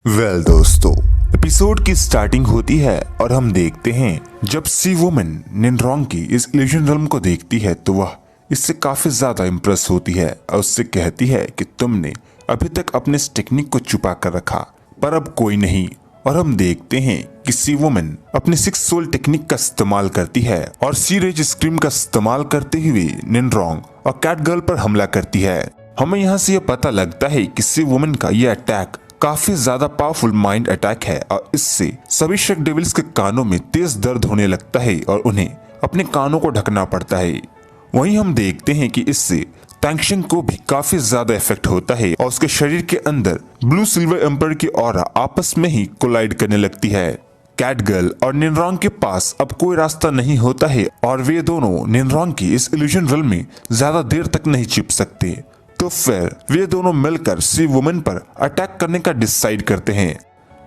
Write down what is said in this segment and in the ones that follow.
दोस्तों, एपिसोड की स्टार्टिंग होती है और हम देखते हैं जब सी वुमन निनरोंग की इस इल्यूजन realm को देखती है तो वह इससे काफी ज्यादा इम्प्रेस होती है और उससे कहती है कि तुमने अभी तक अपने इस टेक्निक को छुपा कर रखा पर अब कोई नहीं। और हम देखते हैं कि सी वुमन अपने 6 सोल टेक्निक का इस्तेमाल करती है और सी रेज स्क्रीम का इस्तेमाल करते हुए निनरोंग और कैट गर्ल पर हमला करती है। हमें यहाँ से यह पता लगता है कि सी वुमन का यह अटैक काफी ज्यादा पावरफुल माइंड अटैक है और इससे सभी शक डेविल्स के कानों में तेज दर्द होने लगता है और उन्हें अपने कानों को ढकना पड़ता है। वहीं हम देखते हैं कि इससे तैंगशेंग को भी काफी ज्यादा इफेक्ट होता है और उसके शरीर के अंदर ब्लू सिल्वर एम्पर की ऑरा आपस में ही कोलाइड करने लगती है। कैट गर्ल और निनरोंग के पास अब कोई रास्ता नहीं होता है और वे दोनों निनरोंग की इस इल्यूजन realm में ज्यादा देर तक नहीं छिप सकते। तो फिर वे दोनों मिलकर सी वुमन पर अटैक करने का डिसाइड करते हैं।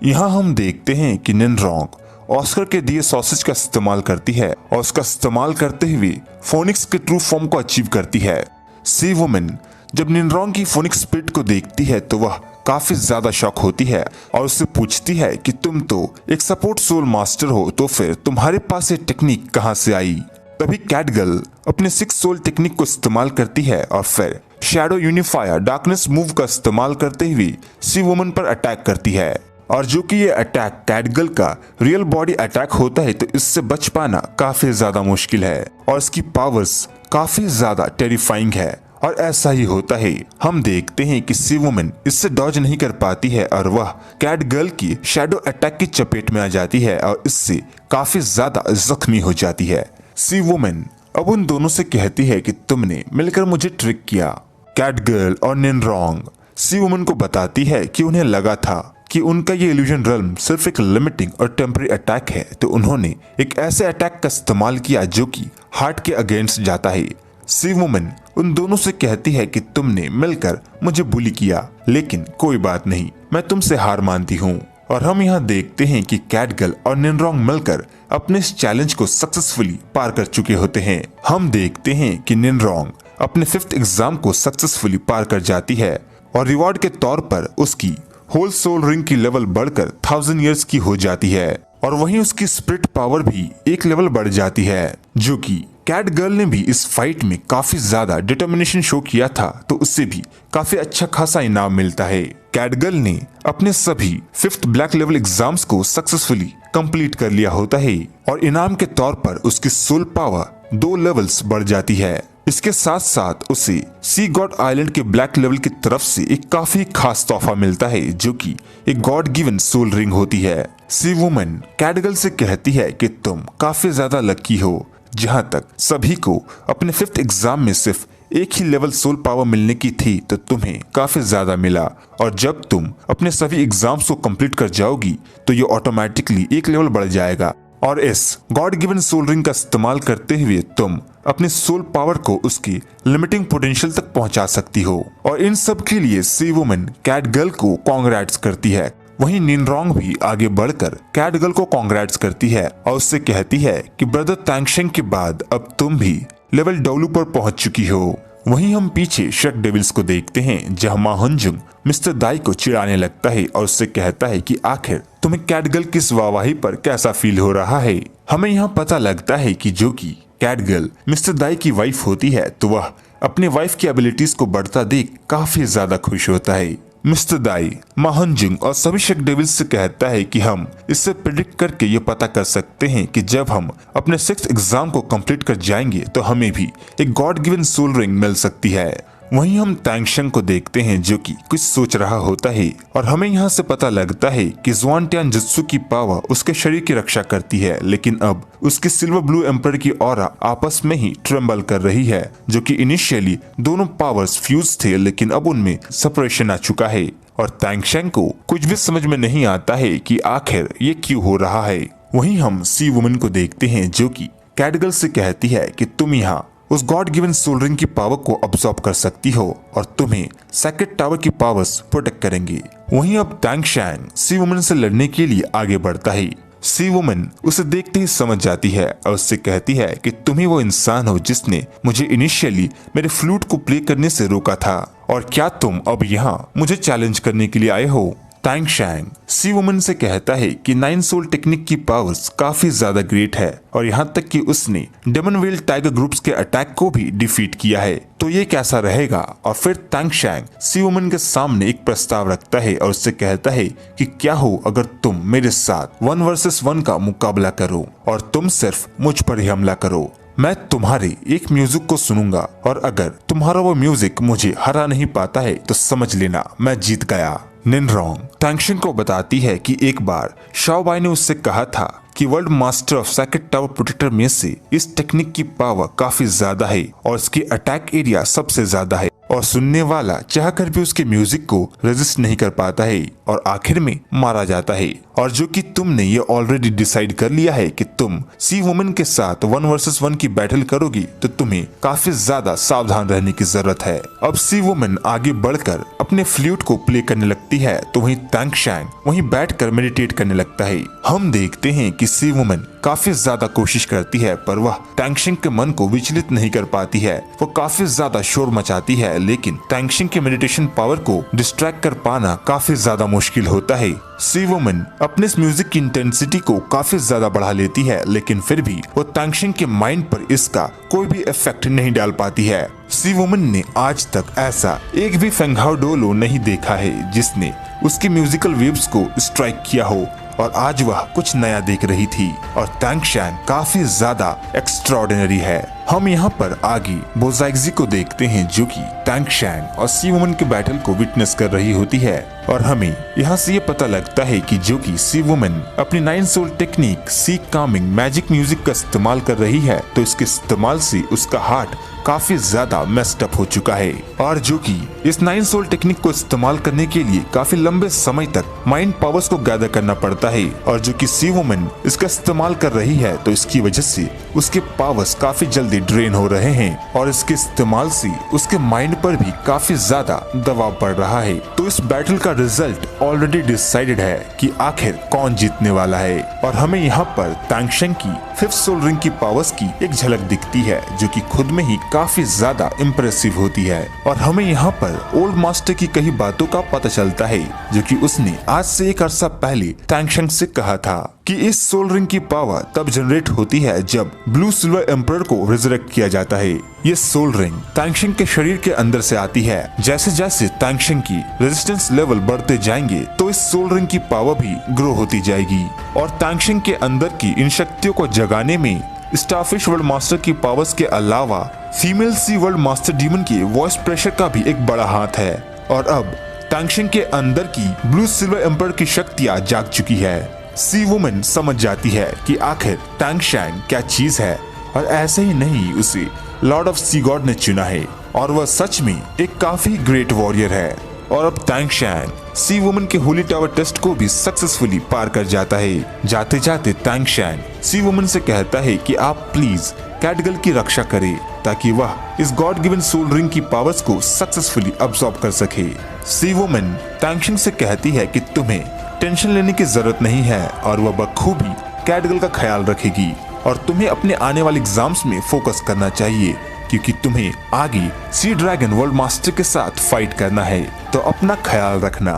यहाँ हम देखते हैं कि निनरोंग ऑस्कर के दिए सॉसेज का इस्तेमाल करती है और उसका इस्तेमाल करते हुए फोनिक्स के ट्रू फॉर्म को अचीव करती है। सी वुमन जब निनरोंग की फोनिक्स स्पिरिट को देखती है तो वह काफी ज्यादा शॉक होती है और उससे पूछती है कि तुम तो एक सपोर्ट सोल मास्टर हो, तो फिर तुम्हारे पास ये टेक्निक कहाँ से आई। तभी कैट गर्ल अपने 6 सोल टेक्निक को इस्तेमाल करती है और फिर शैडो यूनिफायर डार्कनेस मूव का इस्तेमाल करते हुए सी वुमन पर अटैक करती है। और जो कि ये अटैक कैट गर्ल का रियल बॉडी अटैक होता है तो इससे बच पाना काफी ज्यादा मुश्किल है और इसकी पावर्स काफी ज्यादा टेरिफाइंग है। और ऐसा ही होता है, हम देखते हैं कि सी वुमन इससे डॉज नहीं कर पाती है और वह कैट गर्ल की शैडो अटैक की चपेट में आ जाती है और इससे काफी ज्यादा जख्मी हो जाती है। सी वुमन अब उन दोनों से कहती है कि तुमने मिलकर मुझे ट्रिक किया। कैट गर्ल और निनरोंग सी वुमन को बताती है कि उन्हें लगा था कि उनका ये इल्यूजन realm सिर्फ एक लिमिटिंग और टेम्पररी अटैक है, तो उन्होंने एक ऐसे अटैक का इस्तेमाल किया जो कि हार्ट के अगेंस्ट जाता है। सी वुमन उन दोनों से कहती है कि तुमने मिलकर मुझे बुली किया, लेकिन कोई बात नहीं, मैं तुमसे हार मानती हूँ। और हम यहाँ देखते हैं कि कैट गर्ल और निनरोंग मिलकर अपने इस चैलेंज को सक्सेसफुली पार कर चुके होते हैं। हम देखते हैं कि निनरोंग अपने 5th एग्जाम को सक्सेसफुली पार कर जाती है और रिवॉर्ड के तौर पर उसकी होल सोल रिंग की लेवल बढ़कर 1000 ईयर्स की हो जाती है और वहीं उसकी स्पिरिट पावर भी एक लेवल बढ़ जाती है। जो कि कैट गर्ल ने भी इस फाइट में काफी ज्यादा डिटर्मिनेशन शो किया था, तो उससे भी काफी अच्छा खासा इनाम मिलता है। कैट गर्ल ने अपने सभी 5th ब्लैक लेवल एग्जाम्स को सक्सेसफुली कंप्लीट कर लिया होता है और इनाम के तौर पर उसकी सोल पावर 2 लेवल्स बढ़ जाती है। इसके साथ साथ उसे सी गॉड आइलैंड के ब्लैक लेवल की तरफ से एक काफी खास तोहफा मिलता है जो कि एक गॉड गिवन सोल रिंग होती है। सी वुमन कैट गर्ल से कहती है कि तुम काफी ज्यादा लकी हो, जहां तक सभी को अपने 5th एग्जाम में सिर्फ एक ही लेवल सोल पावर मिलने की थी तो तुम्हें काफी ज्यादा मिला, और जब तुम अपने सभी एग्जाम्स को कंप्लीट कर जाओगी तो ये ऑटोमेटिकली एक लेवल बढ़ जाएगा और इस गॉड गिवन सोल रिंग का इस्तेमाल करते हुए तुम अपने सोल पावर को उसकी लिमिटिंग पोटेंशियल तक पहुंचा सकती हो। और इन सब के लिए सी वुमन कैट गर्ल को कांग्रेट्स करती है। वहीं निनरोंग भी आगे बढ़कर कैट गर्ल को कांग्रेट्स करती है और उससे कहती है कि ब्रदर तैंगशेंग के बाद अब तुम भी लेवल डब्ल्यू पर पहुंच चुकी हो। वहीं हम पीछे शक डेविल्स को देखते हैं जहां मा हुनजुंग मिस्टर दाई को चिढ़ाने लगता है और उससे कहता है कि आखिर तुम्हें कैट गर्ल की इस वाहवाही पर कैसा फील हो रहा है। हमें यहाँ पता लगता है कि जो कि कैट गर्ल मिस्टर दाई की वाइफ होती है तो वह अपने वाइफ की एबिलिटीज को बढ़ता देख काफी ज्यादा खुश होता है। मिस्टर दाई मा हुनजुंग और सभी शक डेविल्स से कहता है कि हम इससे प्रिडिक्ट करके ये पता कर सकते हैं कि जब हम अपने 6th एग्जाम को कंप्लीट कर जाएंगे तो हमें भी एक गॉड गिवन सोल रिंग मिल सकती है। वहीं हम तैंगशेंग को देखते हैं जो कि कुछ सोच रहा होता है और हमें यहाँ से पता लगता है कि ज़ुआनटियान जुत्सु की पावर उसके शरीर की रक्षा करती है, लेकिन अब उसकी सिल्वर ब्लू एम्पर की ऑरा आपस में ही ट्रेम्बल कर रही है। जो कि इनिशियली दोनों पावर्स फ्यूज थे, लेकिन अब उनमें सेपरेशन आ चुका है और तैंगशेंग को कुछ भी समझ में नहीं आता है कि आखिर ये क्यों हो रहा है। वहीं हम सी वुमन को देखते हैं जो कि कैट गर्ल से कहती है कि तुम यहाँ उस गॉड गिवन सोल रिंग की पावर को अब्सॉर्ब कर सकती हो और तुम्हें सेक्रेट टावर की पावर्स प्रोटेक्ट करेंगे। वहीं अब तैंगशेंग सी वुमन से लड़ने के लिए आगे बढ़ता है। सी वुमन उसे देखते ही समझ जाती है और उससे कहती है कि तुम ही वो इंसान हो जिसने मुझे इनिशियली मेरे फ्लूट को प्ले करने से रोका था, और क्या तुम अब यहाँ मुझे चैलेंज करने के लिए आए हो। टैंग शैंग सी वुमन से कहता है कि 9 सोल टेक्निक की पावर्स काफी ज्यादा ग्रेट है और यहाँ तक कि उसने डेमन वेल टाइगर ग्रुप्स के अटैक को भी डिफीट किया है, तो ये कैसा रहेगा। और फिर टैंग शैंग सी वुमन के सामने एक प्रस्ताव रखता है और उससे कहता है कि क्या हो अगर तुम मेरे साथ 1 वर्सेस 1 का मुकाबला करो और तुम सिर्फ मुझ पर ही हमला करो। मैं तुम्हारे एक म्यूजिक को सुनूंगा और अगर तुम्हारा वो म्यूजिक मुझे हरा नहीं पाता है तो समझ लेना मैं जीत गया। निनरोंग टैंग शैंग को बताती है कि एक बार शाओ बाई ने उससे कहा था कि world master of secret tower protector में से इस टेक्निक की पावर काफी ज्यादा है और इसकी अटैक एरिया सबसे ज्यादा है और सुनने वाला चाहकर भी उसके म्यूजिक को रेजिस्ट नहीं कर पाता है और आखिर में मारा जाता है। और जो कि तुमने ये ऑलरेडी डिसाइड कर लिया है कि तुम सी वुमन के साथ 1 वर्सेस 1 की बैटल करोगी, तो तुम्हें काफी ज्यादा सावधान रहने की जरूरत है। अब सी वुमन आगे बढ़कर अपने फ्लूट को प्ले करने लगती है तो वहीं टैंग शैंग वहीं बैठकर मेडिटेट करने लगता है। हम देखते हैं कि सी वुमन काफी ज्यादा कोशिश करती है पर वह टैंग शैंग के मन को विचलित नहीं कर पाती है। वो काफी ज्यादा शोर मचाती है लेकिन टैंग शैंग के मेडिटेशन पावर को डिस्ट्रैक्ट कर पाना काफी ज्यादा मुश्किल होता है। सी वुमन अपने इस म्यूजिक की इंटेंसिटी को काफी ज्यादा बढ़ा लेती है लेकिन फिर भी वो टैंग शैंग के माइंड पर इसका कोई भी इफेक्ट नहीं डाल पाती है। सी वुमन ने आज तक ऐसा एक भी फेंगहाओ डोलो नहीं देखा है जिसने उसके म्यूजिकल वेव्स को स्ट्राइक किया हो और आज वह कुछ नया देख रही थी और टैंग शैंग काफी ज्यादा एक्स्ट्राऑर्डिनरी है। हम यहाँ पर आगे बोजाइक्जी को देखते हैं जो कि टैंग शैंग और सी वुमन के बैटल को विटनेस कर रही होती है और हमें यहाँ से ये पता लगता है कि जो कि सी वुमन अपनी 9 सोल टेक्निक सी कामिंग मैजिक म्यूजिक का इस्तेमाल कर रही है तो इसके इस्तेमाल से उसका हार्ट काफी ज्यादा मेस्ड अप हो चुका है और जो कि इस 9 सोल टेक्निक को इस्तेमाल करने के लिए काफी लंबे समय तक माइंड पावर्स को गैदर करना पड़ता है और जो कि सी वुमन इसका इस्तेमाल कर रही है तो इसकी वजह से उसके पावर्स काफी जल्दी ड्रेन हो रहे हैं और इसके इस्तेमाल से उसके माइंड पर भी काफी ज्यादा दबाव पड़ रहा है। तो इस बैटल का रिजल्ट ऑलरेडी डिसाइडेड है कि आखिर कौन जीतने वाला है और हमें यहाँ पर टैंग शैंग की 5th सोल रिंग की पावर्स की एक झलक दिखती है जो कि खुद में ही काफी ज्यादा इम्प्रेसिव होती है और हमें यहाँ पर ओल्ड मास्टर की कई बातों का पता चलता है जो कि उसने आज से एक अरसा पहले टैंग शैंग से कहा था कि इस सोल रिंग की पावर तब जनरेट होती है जब ब्लू सिल्वर एम्परर को रिजरेक्ट किया जाता है। ये सोल रिंग टैंग शैंग के शरीर के अंदर से आती है। जैसे जैसे टैंग शैंग की रेजिस्टेंस लेवल बढ़ते जाएंगे तो इस सोल रिंग की पावर भी ग्रो होती जाएगी और टैंग शैंग के अंदर की इन शक्तियों को जगाने में स्टारफिश वर्ल्ड मास्टर की पावर्स के अलावा फीमेल सी वर्ल्ड मास्टर डीमन के वॉइस प्रेशर का भी एक बड़ा हाथ है और अब टैंग शैंग के अंदर की ब्लू सिल्वर एम्परर की शक्तियां जाग चुकी है। सी वुमन समझ जाती है कि आखिर टैंग शैंग क्या चीज है और ऐसे ही नहीं उसे लॉर्ड ऑफ सी गॉड ने चुना है और वह सच में एक काफी ग्रेट वॉरियर है। और अब टैंग शैंग सी वुमन के होली टावर टेस्ट को भी सक्सेसफुली पार कर जाता है। जाते जाते टैंग शैंग सी वुमन से कहता है कि आप प्लीज कैटगर्ल की रक्षा करें ताकि वह इस गॉड गिवन सोल रिंग की पावर्स को सक्सेसफुली अब्सॉर्ब कर सके। सी वुमन टैंग शैंग से कहती है कि तुम्हें टेंशन लेने की जरूरत नहीं है और वह बखूबी कैटगर्ल का ख्याल रखेगी और तुम्हें अपने आने वाले एग्जाम्स में फोकस करना चाहिए क्योंकि तुम्हें आगे सी ड्रैगन वर्ल्ड मास्टर के साथ फाइट करना है। तो अपना ख्याल रखना।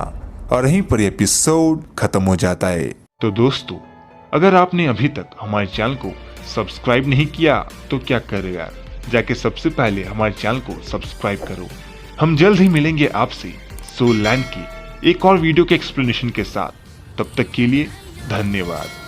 और यहीं पर एपिसोड खत्म हो जाता है। तो दोस्तों, अगर आपने अभी तक हमारे चैनल को सब्सक्राइब नहीं किया तो क्या करे यार, जाके सबसे पहले हमारे चैनल को सब्सक्राइब करो। हम जल्द ही मिलेंगे आपसे सोल लैंड की एक और वीडियो के एक्सप्लेनेशन के साथ। तब तक के लिए धन्यवाद।